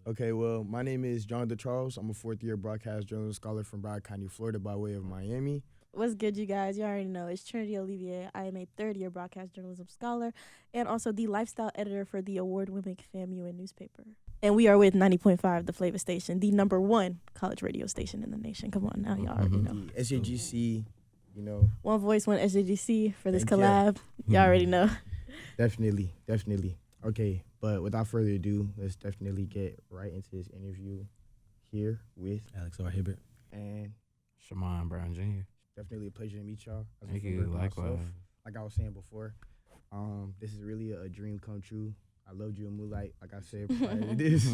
Okay, well, my name is John DeCharles. I'm a fourth-year broadcast journalism scholar from Broward County, Florida, by way of Miami. What's good, you guys? You already know it's Trinity Olivier. I am a third-year broadcast journalism scholar and also the lifestyle editor for the award-winning FAMU newspaper. And we are with 90.5, the Flava station, the number one college radio station in the nation. Come on now, y'all already know. The SJGC, you know. One voice, one SJGC for this Thank collab. Y'all already know. Definitely. Okay, but without further ado, let's definitely get right into this interview here with Alex or Hibbert and Shamon Brown Jr. Definitely a pleasure to meet y'all. Thank you, likewise. Like I was saying before, this is really a dream come true. I loved you in Moonlight, like I said prior to this.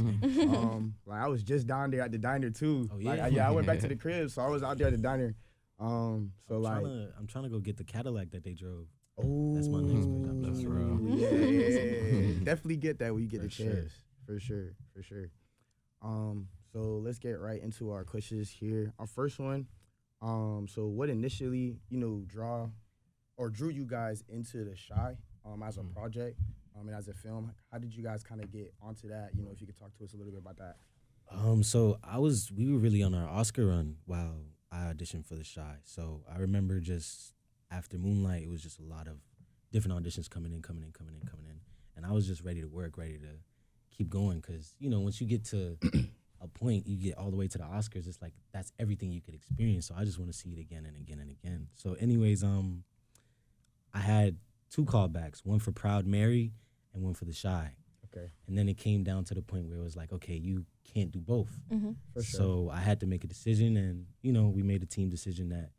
Like I was just down there at the diner too. Oh yeah, I went back to the crib, so I was out there at the diner. I'm trying to go get the Cadillac that they drove. Oh, that's my next pick. That's real. Yeah. Definitely get that when you get For the chance. For sure. So let's get right into our questions here. Our first one. So what initially, drew you guys into the Shy, as a project, and as a film? How did you guys kind of get onto that? If you could talk to us a little bit about that. So we were really on our Oscar run while I auditioned for the Shy. So I remember just after Moonlight, it was just a lot of different auditions coming in. And I was just ready to work, ready to keep going. Because, once you get to a point, you get all the way to the Oscars, it's like that's everything you could experience. So I just want to see it again and again and again. So anyways, I had 2 callbacks, one for Proud Mary and one for the Shy. Okay. And then it came down to the point where it was like, okay, you can't do both. Mm-hmm. For sure. So I had to make a decision, and, we made a team decision that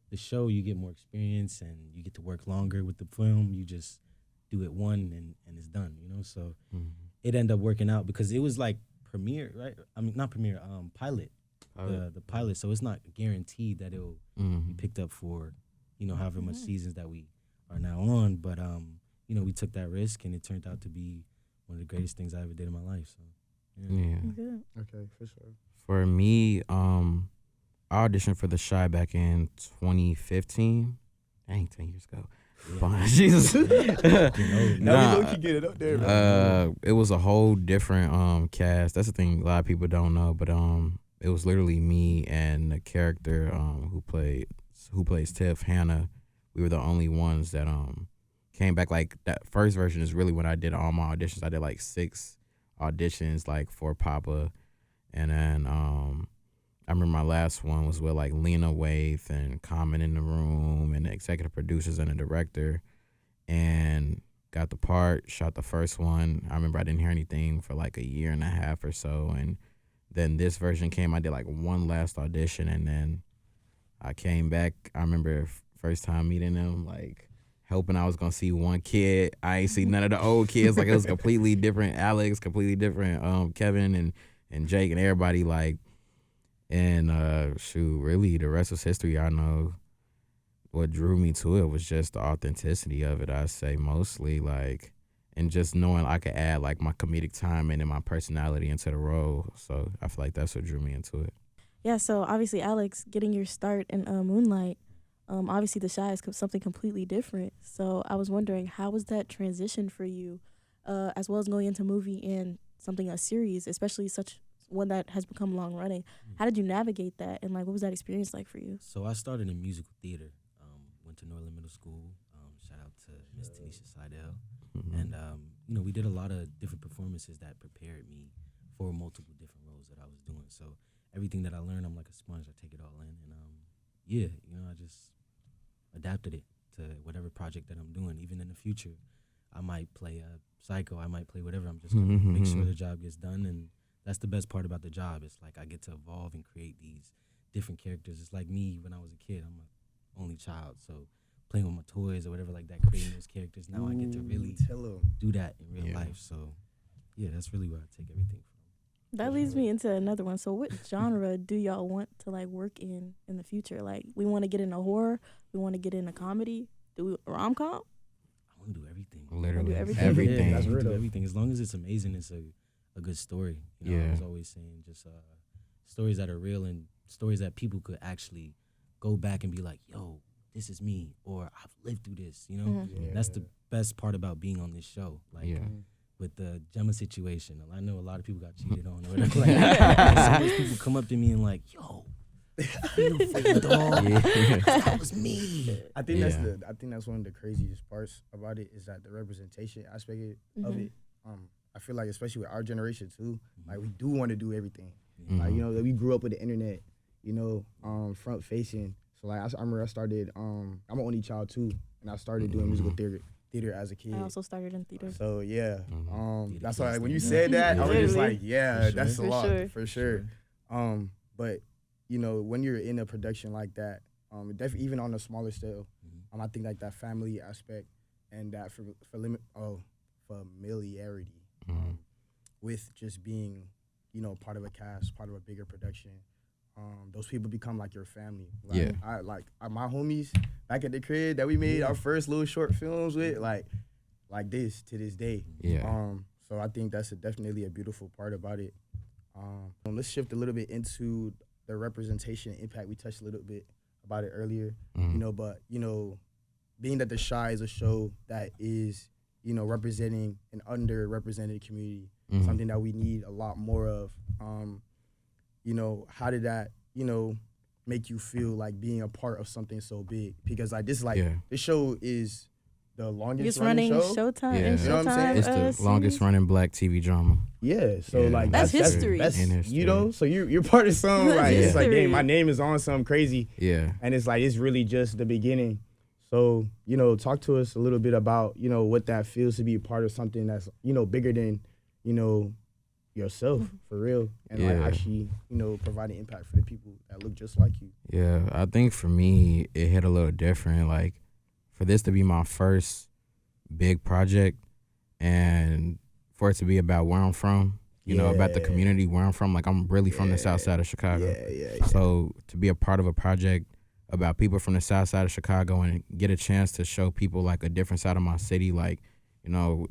the show, you get more experience and you get to work longer. With the film, you just do it one and it's done, So it ended up working out because it was like premiere, right? I mean, not premiere, pilot, the pilot. So it's not guaranteed that it'll be picked up for, however much seasons that we are now on. But, we took that risk, and it turned out to be one of the greatest things I ever did in my life. So, Yeah. Good. Okay, for sure. For me, I auditioned for the Shy back in 2015. Dang, 10 years ago. Yeah. Jesus. Now we can get it up there, man. It was a whole different cast. That's the thing a lot of people don't know, but it was literally me and the character who plays Tiff, Hannah. We were the only ones that came back. Like that first version is really when I did all my auditions. I did like 6 auditions like for Papa, and then I remember my last one was with like Lena Waithe and Common in the Room and the executive producers and the director, and got the part, shot the first one. I remember I didn't hear anything for like a year and a half or so, and then this version came. I did like one last audition, and then I came back. I remember first time meeting them, like hoping I was gonna see one kid. I ain't see none of the old kids. Like it was completely different Alex, completely different Kevin and Jake and everybody, like. And really, the rest was history. I know what drew me to it was just the authenticity of it, I say, mostly, like, and just knowing I could add, like, my comedic timing and my personality into the role. So I feel like that's what drew me into it. Yeah, so obviously, Alex, getting your start in Moonlight, obviously The Shy is something completely different. So I was wondering, how was that transition for you, as well as going into movie and a series, especially such one that has become long running? How did you navigate that, and like what was that experience like for you? So I started in musical theater. Went to Norland Middle School. Shout out to Miss Tanisha Seidel. And we did a lot of different performances that prepared me for multiple different roles that I was doing. So everything that I learned, I'm like a sponge. I take it all in, and I just adapted it to whatever project that I'm doing. Even in the future, I might play a psycho. I might play whatever. I'm just gonna make sure the job gets done. And that's the best part about the job. It's like I get to evolve and create these different characters. It's like me when I was a kid. I'm an only child, so playing with my toys or whatever like that, creating those characters. Now I get to really do that in real life. So, yeah, that's really where I take everything from. That leads me into another one. So what genre do y'all want to like work in the future? Like we want to get into horror, we want to get into comedy, do rom-com? I want to do everything. Literally Do everything. everything. Yeah, That's I wanna real. do everything. As long as it's amazing, it's a good story. I Yeah. was always saying just stories that are real and stories that people could actually go back and be like, yo, this is me, or I've lived through this, Mhm. Yeah. That's the best part about being on this show. Like, Yeah. with the Gemma situation. I know a lot of people got cheated on. Or whatever. Like, so much people come up to me and like, yo, feel for you, dog. That was me. I think that's one of the craziest parts about it is that the representation aspect of it. I feel like especially with our generation too, like we do want to do everything. Like, you know, we grew up with the internet, you know, front facing. So like I remember I started. I'm an only child too, and I started doing musical theater as a kid. I also started in theater. So yeah, that's why when you said that, I was just like, yeah, that's a lot for sure. But you know, when you're in a production like that, definitely even on a smaller scale, I think like that family aspect and that familiarity with just being, you know, part of a cast, part of a bigger production. Those people become like your family. Like, my homies back at the crib that we made our first little short films with, like this to this day. Yeah. So I think that's definitely a beautiful part about it. Let's shift a little bit into the representation and impact. We touched a little bit about it earlier, you know, but you know, being that The Chi is a show that is, you know, representing an underrepresented community, something that we need a lot more of. You know, how did that, you know, make you feel like being a part of something so big? Because like this show is the longest running show. Showtime. Yeah. And You know what I'm saying? It's the longest running black TV drama. Yeah, so like that's history. That's, history. you know, so you're part of something. Like it's like, dang, my name is on something crazy. Yeah, and it's like it's really just the beginning. So you know, talk to us a little bit about, you know, what that feels to be a part of something that's, you know, bigger than, you know, yourself for real, and like actually, you know, providing impact for the people that look just like you. Yeah, I think for me it hit a little different. Like for this to be my first big project, and for it to be about where I'm from, you know, about the community where I'm from. Like I'm really from the South Side of Chicago. So to be a part of a project about people from the South Side of Chicago and get a chance to show people like a different side of my city, like, you know.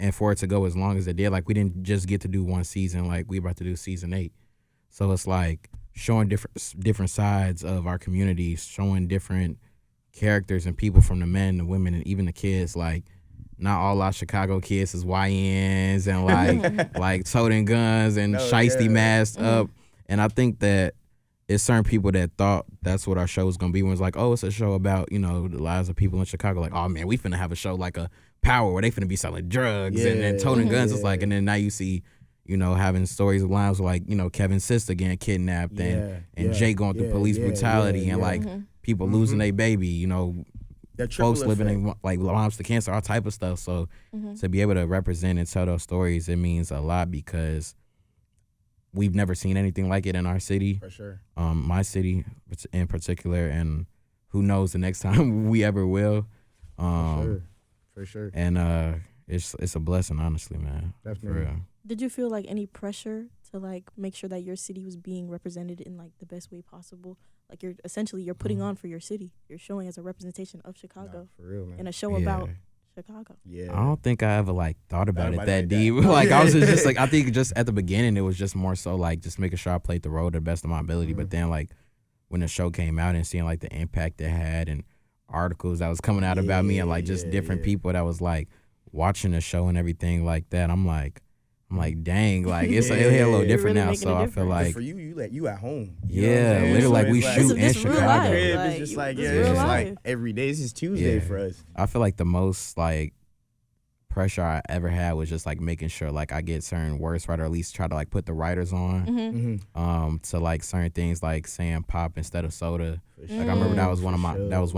And for it to go as long as it did, like we didn't just get to do one season, like we about to do season 8. So it's like showing different sides of our community, showing different characters and people, from the men, the women, and even the kids. Like not all our Chicago kids is YNs and like toting guns and shiesty masked up. And I think that it's certain people that thought that's what our show was gonna be. When it's like, oh, it's a show about, you know, the lives of people in Chicago. Like, oh man, we finna have a show like a Power where they finna be selling drugs and toting guns. It's like, and then now you see, you know, having stories of lives like, you know, Kevin's sister getting kidnapped and Jay going through police brutality and like people losing their baby, you know, folks living in like lives to cancer, all type of stuff. So to be able to represent and tell those stories, it means a lot because we've never seen anything like it in our city. For sure. My city in particular, and who knows the next time we ever will. For sure. And it's a blessing, honestly, man. Definitely. For real. Did you feel like any pressure to like make sure that your city was being represented in like the best way possible? Like you're putting on for your city. You're showing as a representation of Chicago. For real, man. In a show about Chicago. Yeah. I don't think I ever like thought about it that deep. Like I was just like, I think just at the beginning it was just more so like just making sure I played the role to the best of my ability. But then like when the show came out and seeing like the impact it had and articles that was coming out about me and like just different people that was like watching the show and everything like that, I'm like dang, like it hit a little different really now. So I feel like for you at home. Literally, like we shoot in Chicago. It's just like it's just like every day. This is Tuesday for us. I feel like the most like pressure I ever had was just like making sure like I get certain words right, or at least try to like put the writers on to like certain things like saying pop instead of soda. Like I remember that was one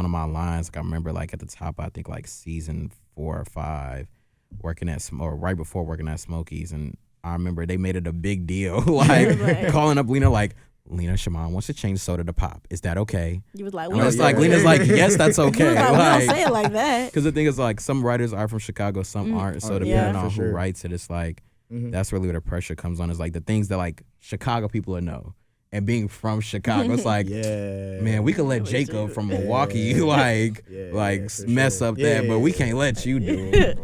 of my lines. Like I remember like at the top, I think like season 4 or 5, working at or right before working at Smokies, and I remember they made it a big deal, like calling up Lena like, Lena, Shamon wants to change soda to pop. Is that okay? You was like, well, it's like Lena's like, yes, that's okay. Like, don't say it like that. Because the thing is, like, some writers are from Chicago, some aren't. So depending on who writes it, it's like that's really where the pressure comes on. Is like the things that like Chicago people would know. And being from Chicago, it's like, man, we could let Jacob from Milwaukee mess up that, but we can't let you do it.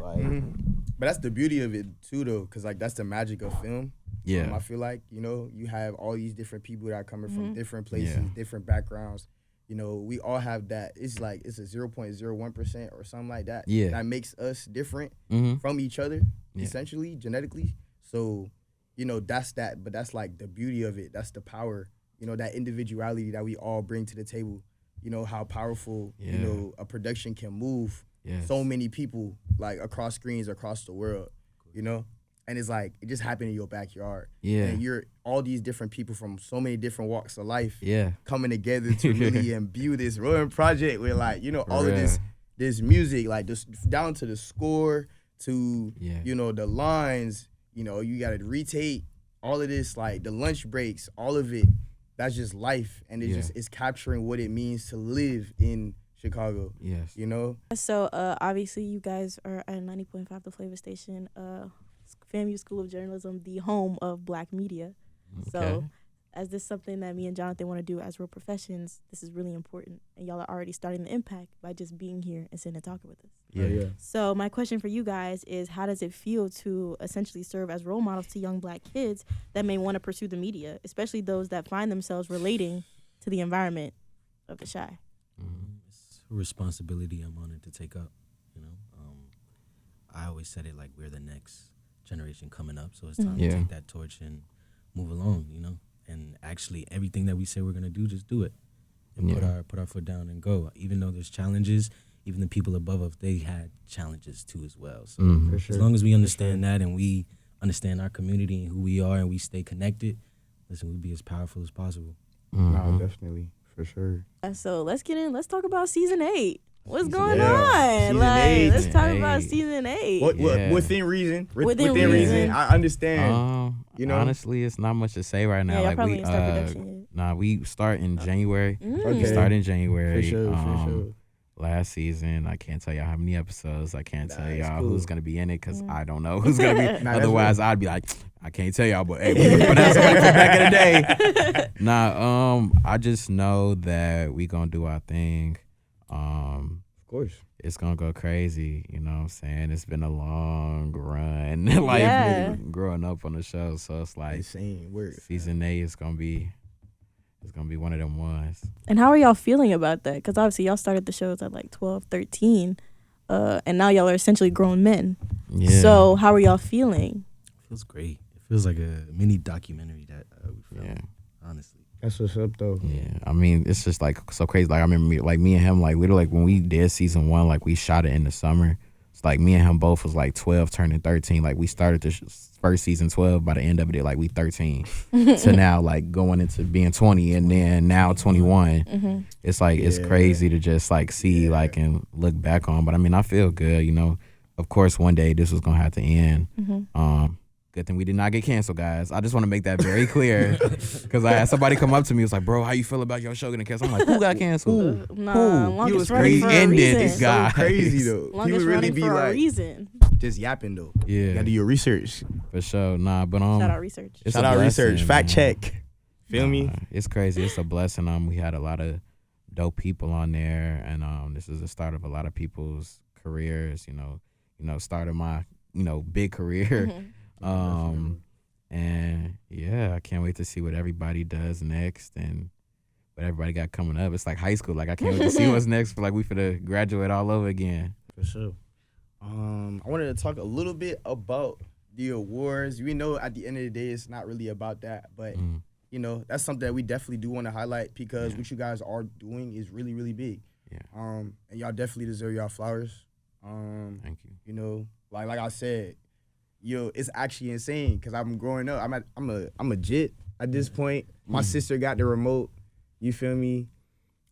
But that's the beauty of it too, though, because like that's the magic of film. I feel like, you know, you have all these different people that are coming from different places, different backgrounds, You know, we all have that. It's like it's a 0.01% or something like that. Yeah. That makes us different Mm-hmm. from each other, Yeah. essentially, genetically. So, you know, that's that. But that's like the beauty of it. That's the power. You know, that individuality that we all bring to the table. You know, how powerful, Yeah. you know, a production can move Yes. so many people, like, across screens, across the world, you know? And it's like, it just happened in your backyard. Yeah. And you're all these different people from so many different walks of life Yeah. coming together to really imbue this Rowan project with, like, you know, all of real. this music, like, this down to the score, to, Yeah. you know, the lines, you know, you got to retake all of this, like, the lunch breaks, all of it. That's just life. And it's Yeah. just, it's capturing what it means to live in Chicago, Yes. you know? So obviously you guys are at 90.5 the Flava Station, FAMU School of Journalism, the home of Black media. So Okay. as this is something that me and Jonathan want to do as real professions, this is really important. And y'all are already starting the impact by just being here and sitting and talking with us. Yeah. So my question for you guys is, how does it feel to essentially serve as role models to young Black kids that may want to pursue the media, especially those that find themselves relating to the environment of the Chi? It's a responsibility I'm honored to take up. You know, I always said it like we're the next generation coming up, so it's time Yeah. to take that torch and move along. You know, and actually everything that we say we're gonna do, just do it and put our foot down and go. Even though there's challenges, even the people above us, they had challenges too as well. So Mhm. For sure. as long as we understand that and we understand our community and who we are and we stay connected, listen, we'll be as powerful as possible. Mhm. No, definitely, for sure. So let's get in. Let's talk about season 8. What's Season going 8. on? Season Like, 8. let's talk about Eight. season 8. What, Yeah. within reason? Within Within reason. reason. I understand. You know? Honestly, it's not much to say right now. Yeah, y'all like probably we, didn't start production yet. we start in January. Okay. We start in January. For sure, for sure. Last season, I can't tell y'all how many episodes. I can't tell Nah, it's y'all cool. who's gonna be in it because I don't know who's gonna be. Nah, that's Otherwise, I'd be like, I can't tell y'all. But hey, we put out somebody from back in the day. I just know that we gonna do our thing. Of course. It's gonna go crazy. You know what I'm saying? It's been a long run, like Yeah. growing up on the show. So it's like Insane work. season 8 is gonna be. It's gonna be one of them ones. And how are y'all feeling about that? Because obviously y'all started the shows at like 12, 13, and now y'all are essentially grown men. Yeah. So how are y'all feeling? It feels great. It feels like a mini documentary that we filmed, honestly. That's what's up, though. Yeah, I mean, it's just like so crazy. Like I remember, me and him, like literally, like when we did season 1, like we shot it in the summer. It's like me and him both was like 12, turning 13. Like we started the first season 12. By the end of it, like we 13. So now, like going into being 20, and then now 21. It's like it's crazy to just like see like and look back on. But I mean, I feel good. You know, of course, one day this was gonna have to end. Good thing we did not get canceled, guys. I just want to make that very clear because I had somebody come up to me. Was like, bro, how you feel about your show getting canceled? I'm like, who got canceled? Nah, Who? longest was running crazy. for a Ended, reason. guys. Crazy, though. He Longest would really running be for a like, reason. just yapping, though. Yeah, You gotta do your research. for sure. Nah, but Shout out research. it's Shout a out blessing, research. Fact man. check. Feel me? It's crazy. It's a blessing. We had a lot of dope people on there, and this is the start of a lot of people's careers. You know, start of my big career. And yeah, I can't wait to see what everybody does next and what everybody got coming up. It's like high school. Like I can't wait to see what's next. Like we finna graduate all over again. For sure. I wanted to talk a little bit about the awards. We know at the end of the day, it's not really about that, but you know, that's something that we definitely do want to highlight because what you guys are doing is really, really big. Yeah. And y'all definitely deserve y'all flowers. Thank you. You know, like I said, it's actually insane because I'm growing up. I'm a jit at this point. My sister got the remote. You feel me?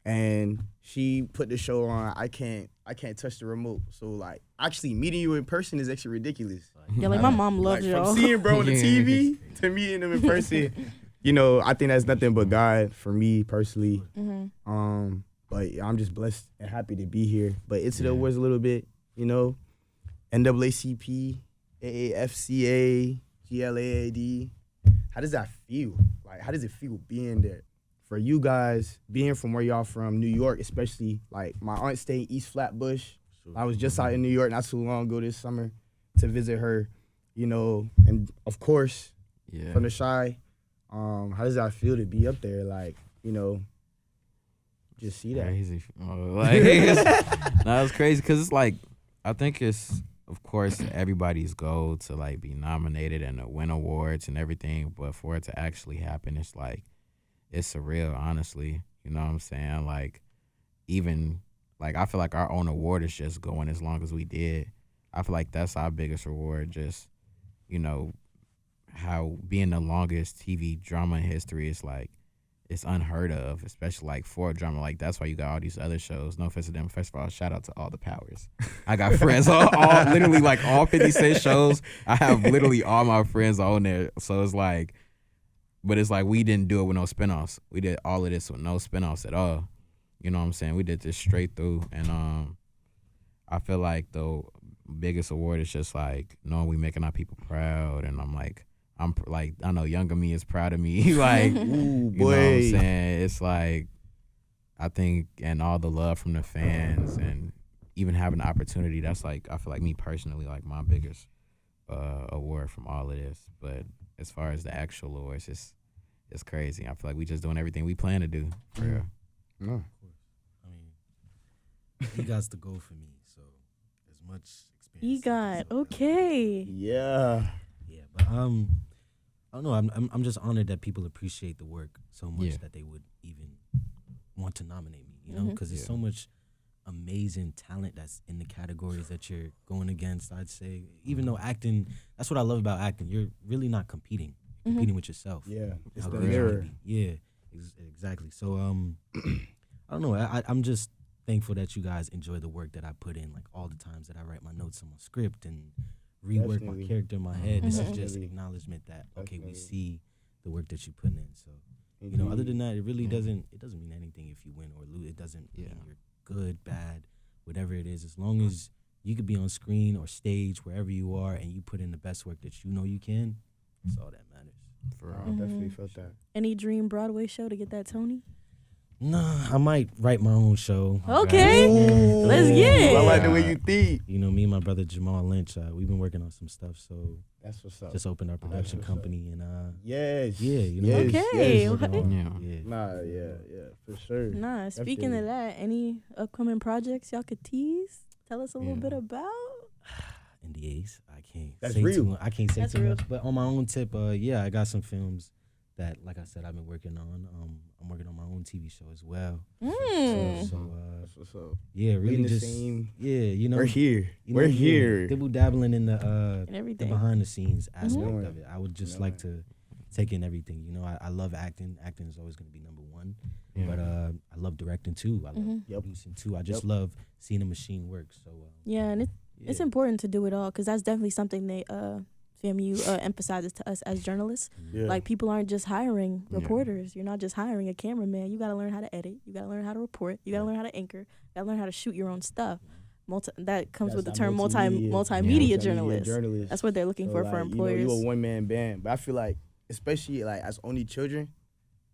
And she put the show on. I can't touch the remote. So like, actually meeting you in person is actually ridiculous. Yeah, like my mom loves Like y'all. from seeing bro on the TV to meeting him in person, you know, I think that's nothing but God for me personally. But I'm just blessed and happy to be here. But into the awards a little bit, you know, NAACP, AAFCA, GLAAD. How does that feel? Like, how does it feel being there? For you guys, being from where y'all from, New York especially, like my aunt stayed East Flatbush. I was just out in New York not too long ago this summer to visit her, you know, and of course, from the Chi, how does that feel to be up there? Like, you know. just see that. Crazy. It's crazy because it's like, I think it's, of course, everybody's goal to like be nominated and to win awards and everything, but for it to actually happen, it's like, it's surreal, honestly. You know what I'm saying? Like, even, like, I feel like our own award is just going as long as we did. I feel like that's our biggest reward, just, you know, how being the longest TV drama in history is like, it's unheard of, especially like for a drama. Like, that's why you got all these other shows. No offense to them. First of all, shout out to all the powers. I got friends all literally like all 50 Cent shows. I have literally all my friends on there. So it's like, but it's like we didn't do it with no spinoffs. We did all of this with no spinoffs at all. You know what I'm saying? We did this straight through. And I feel like the biggest award is just like knowing we making our people proud. And I'm like, I know younger me is proud of me. Like, Ooh, you know what I'm saying? It's like, I think, and all the love from the fans and even having the opportunity, that's like, I feel like me personally, like my biggest award from all of this. But as far as the actual awards, it's crazy. I feel like we just doing everything we plan to do. For real. No. Of course. I mean, he got to go for me, so as much experience. EGOT, okay. Yeah. Yeah, but I don't know. I'm just honored that people appreciate the work so much that they would even want to nominate me. You know, because there's so much amazing talent that's in the categories that you're going against. I'd say, even though acting, that's what I love about acting. You're really not competing. You're competing with yourself. Yeah. It's How the good you wanna mirror. be. Yeah, exactly. So I don't know. I'm just thankful that you guys enjoy the work that I put in. Like all the times that I write my notes on my script and rework Definitely. my character in my head. This is just Definitely. acknowledgement that okay, we Definitely. see the work that you put in. So you know, other than that, it really doesn't mean anything if you win or lose. It doesn't mean you're good, bad, whatever it is. As long as you could be on screen or stage, wherever you are, and you put in the best work that you know you can, that's all that matters. For I real. definitely felt that. Any dream Broadway show to get that Tony? Nah, I might write my own show. Okay. Let's get it. I like the way you think. You know, me and my brother Jamal Lynch, we've been working on some stuff. So That's what's up. just opened our production what's up. company, and Yes. yeah, you know, Yes, Okay. yes. What? yeah. Nah, yeah, for sure. Nah, speaking Definitely. of that, any upcoming projects y'all could tease? Tell us a little Yeah. bit about. NDAs. I can't That's say real. too. I can't say That's too real. much. But on my own tip, yeah, I got some films that, like I said, I've been working on. I'm working on my own TV show as well. Mm. So That's what's up. yeah, We in really the just same. you know, We're here. you know, We're yeah, here. Dibble dabbling in the And the everything. behind the scenes aspect Mhm. of it. I would just You know like it. to take in everything. You know, I love acting. Acting is always going to be number one. Yeah. But I love directing too. I love Mhm. Yep. producing too. I just Yep. love seeing a machine work. So Yeah, and it's important to do it all because that's definitely something they FAMU emphasizes to us as journalists. Yeah. Like, people aren't just hiring Yeah. reporters. You're not just hiring a cameraman. You got to learn how to edit. You got to learn how to report. You got to learn how to anchor. You got to learn how to shoot your own stuff. That comes with the That's term that multimedia journalist. journalist. That's what they're looking for like, employers. You know, you a one man band, but I feel like, especially like as only children,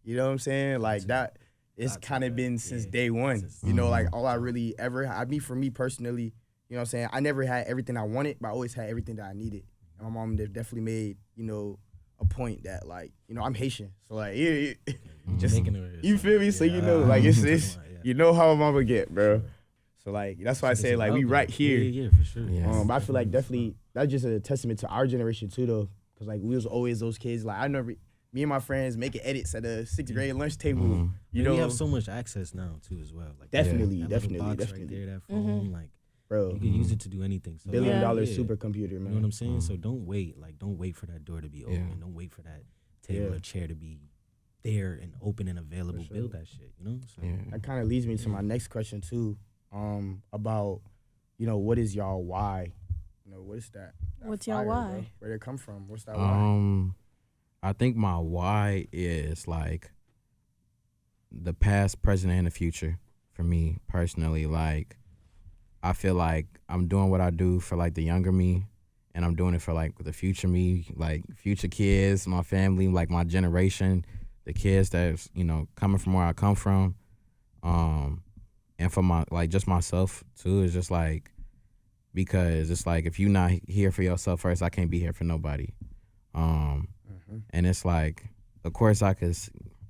you know what I'm saying? Like that, it's That's kind of what- been since yeah. day one. Since- You know, like Mhm. all I really ever, for me personally, you know what I'm saying? I never had everything I wanted, but I always had everything that I needed. And my mom definitely made, you know, a point that like, you know, I'm Haitian, so like, yeah, just Making it- you feel me? So you know, Yeah, like I it's know what you're it's talking about, yeah. you know how my mama get, bro. So like that's why I So say this like is we out right there. here. Yeah, for sure. Yeah. But I feel like definitely that's just a testament to our generation too, though, because like we was always those kids. Like I remember me and my friends making edits at a sixth grade lunch table. Mhm. You And know, we have so much access now too, as well. Like definitely, that definitely, little box definitely, right there, that phone, like bro. you can use it to do anything. So $1 billion yeah. supercomputer, You man. know what I'm saying? Mhm. So don't wait. Like don't wait for that door to be open. Yeah. Don't wait for that table Yeah. or chair to be there and open and available. sure. Build that shit. You know? So Yeah. That kind of leads me to my next question too, about, you know, what is y'all why? You know, what is that? What's y'all fire, why? bro? Where did it come from? What's that why? I think my why is like the past, present, and the future for me personally. Like, I feel like I'm doing what I do for like the younger me, and I'm doing it for like the future me, like future kids, my family, like my generation, the kids that's, you know, coming from where I come from. And for my, like, just myself too, is just like, because it's like, if you're not here for yourself first, I can't be here for nobody. And it's like, of course I could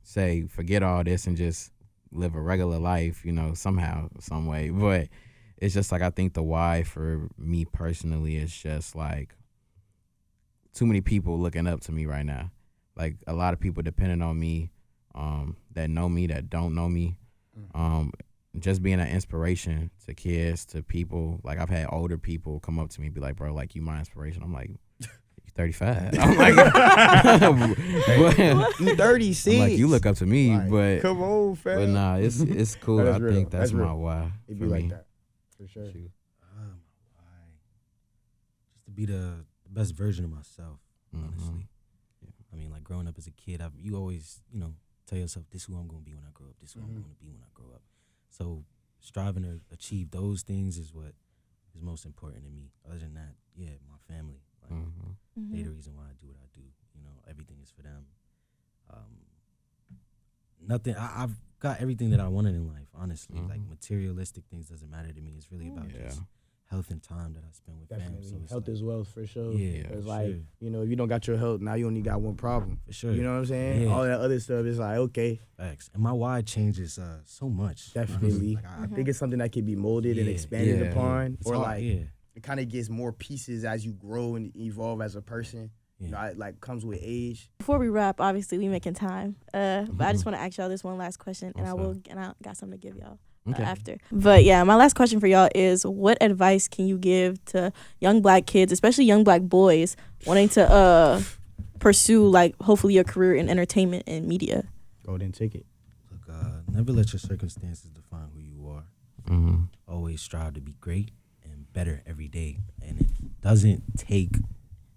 say, forget all this and just live a regular life, you know, somehow, some way. But it's just like I think the why for me personally is just like too many people looking up to me right now. Like a lot of people depending on me, that know me, that don't know me. Just being an inspiration to kids, to people. Like I've had older people come up to me and be like, bro, like you my inspiration. I'm like, you 35. I'm like, you 36. I'm like, you look up to me, like, but come on, fam. But nah, it's cool. No, I real. think that's my real. why. It'd for be like me. that. For sure. Why? Just to be the best version of myself, honestly. I mean, like growing up as a kid, you always, you know, tell yourself, this is who I'm going to be when I grow up. This is who I'm going to be when I grow up. So striving to achieve those things is what is most important to me. Other than that, yeah, my family. Like, they the reason why I do what I do. You know, everything is for them. Nothing. I've got everything that I wanted in life, honestly. Like materialistic things doesn't matter to me. It's really about just health and time that I spend with Definitely. fam. So Health like, is wealth for sure. Yeah, It's for like, sure. you know, if you don't got your health, now you only got one problem. For sure. You know what I'm saying? Yeah. All that other stuff is like, okay. Facts. And my why changes so much. Definitely. Like, I think it's something that can be molded and Yeah. expanded Yeah. upon. It's Or hard, like, yeah. it kind of gets more pieces as you grow and evolve as a person. Yeah. You know, it like comes with age. Before we wrap, obviously we making time. But I just want to ask y'all this one last question, and What's I got something to give y'all Okay. after. But yeah, my last question for y'all is: what advice can you give to young Black kids, especially young Black boys, wanting to pursue like hopefully a career in entertainment and media? Golden ticket. Look, never let your circumstances define who you are. Always strive to be great and better every day. And it doesn't take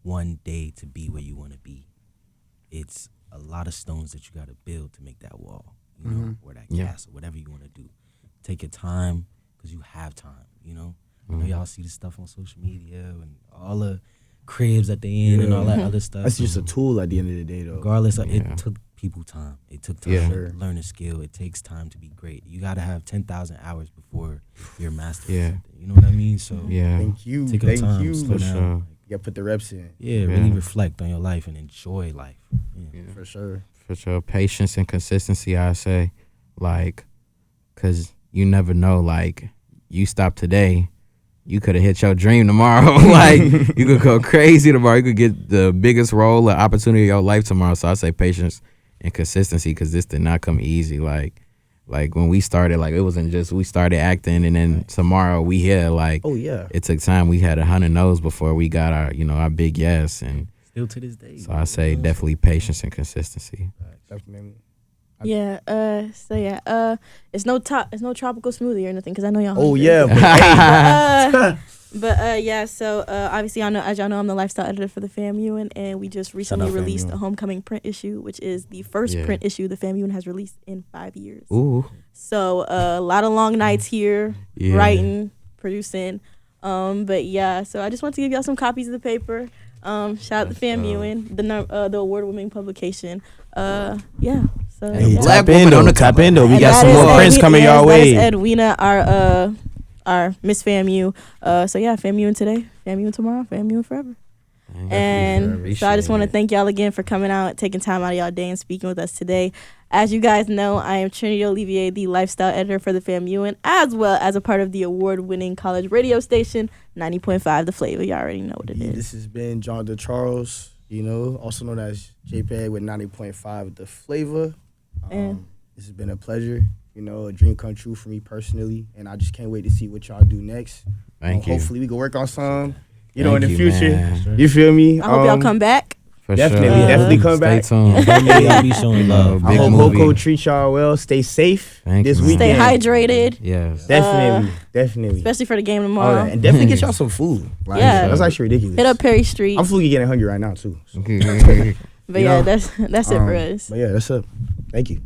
one day to be where you want to be. It's a lot of stones that you got to build to make that wall, you know, or that castle, whatever you want to do. Take your time because you have time, you know. I know y'all see the stuff on social media and all the cribs that they in and all that other stuff. That's just a tool at the end of the day, though. Regardless, it took people time. It took time Yeah. to learn a skill. It takes time to be great. You got to have 10,000 hours before you're a master. Yeah. Of something. You know what I mean? So Yeah. Thank you. take your Thank time, you. slow For down. sure. Like, You got to put the reps in. yeah, really Yeah. reflect on your life and enjoy life. Yeah. For sure. For sure. Patience and consistency, I say. Like, because you never know. Like, you stop today, you could have hit your dream tomorrow. Like, you could go crazy tomorrow. You could get the biggest role or opportunity of your life tomorrow. So I say patience and consistency because this did not come easy. Like when we started, like, it wasn't just we started acting and then tomorrow we here. Like, Oh, yeah. it took time. We had 100 no's before we got our, our big yes. And Still to this day. so I say definitely patience and consistency. Definitely. Yeah. It's no tropical smoothie or nothing because I know y'all. Oh, hungry. yeah. Yeah. So obviously, as y'all know, I'm the lifestyle editor for the FAMU, and we just recently out, released FAMU. a homecoming print issue, which is the first print issue the FAMU has released in 5 years. Ooh. So a lot of long nights here, Yeah. writing, producing. But yeah, so I just want to give y'all some copies of the paper. Shout out the FAMU and the award-winning publication. Yeah. So Hey, yeah. Black Tap in woman on though. the Tap cover. in though. We And got that some is more prints Edwina- coming yes, your that is way. Edwina, our Miss FAMU. So yeah, FAMU and today, FAMU and tomorrow, FAMU and forever. And so I just want to thank y'all again for coming out, taking time out of y'all day and speaking with us today. As you guys know, I am Trinity Olivier, the lifestyle editor for the FAMU, and as well as a part of the award-winning college radio station, 90.5 The Flava. Y'all already know what it is. This has been John DeCharles, also known as JPEG with 90.5 The Flava. And This has been a pleasure, a dream come true for me personally, and I just can't wait to see what y'all do next. Thank you. Hopefully we can work on some, in Thank the you, future. man. You feel me? I hope y'all come back. For Definitely, sure. definitely come Stay back. tuned. I'll be showing love. I Big hope movie. Moco treats y'all well. Stay safe Thank this you, man. Stay weekend. hydrated, Yes. Definitely. especially for the game All tomorrow. that. And definitely get y'all some food. Like, Yeah. That's actually ridiculous. Hit up Perry Street. I'm fully getting hungry right now, too. So. But You yeah, know, that's it for us. But yeah, that's up. Thank you.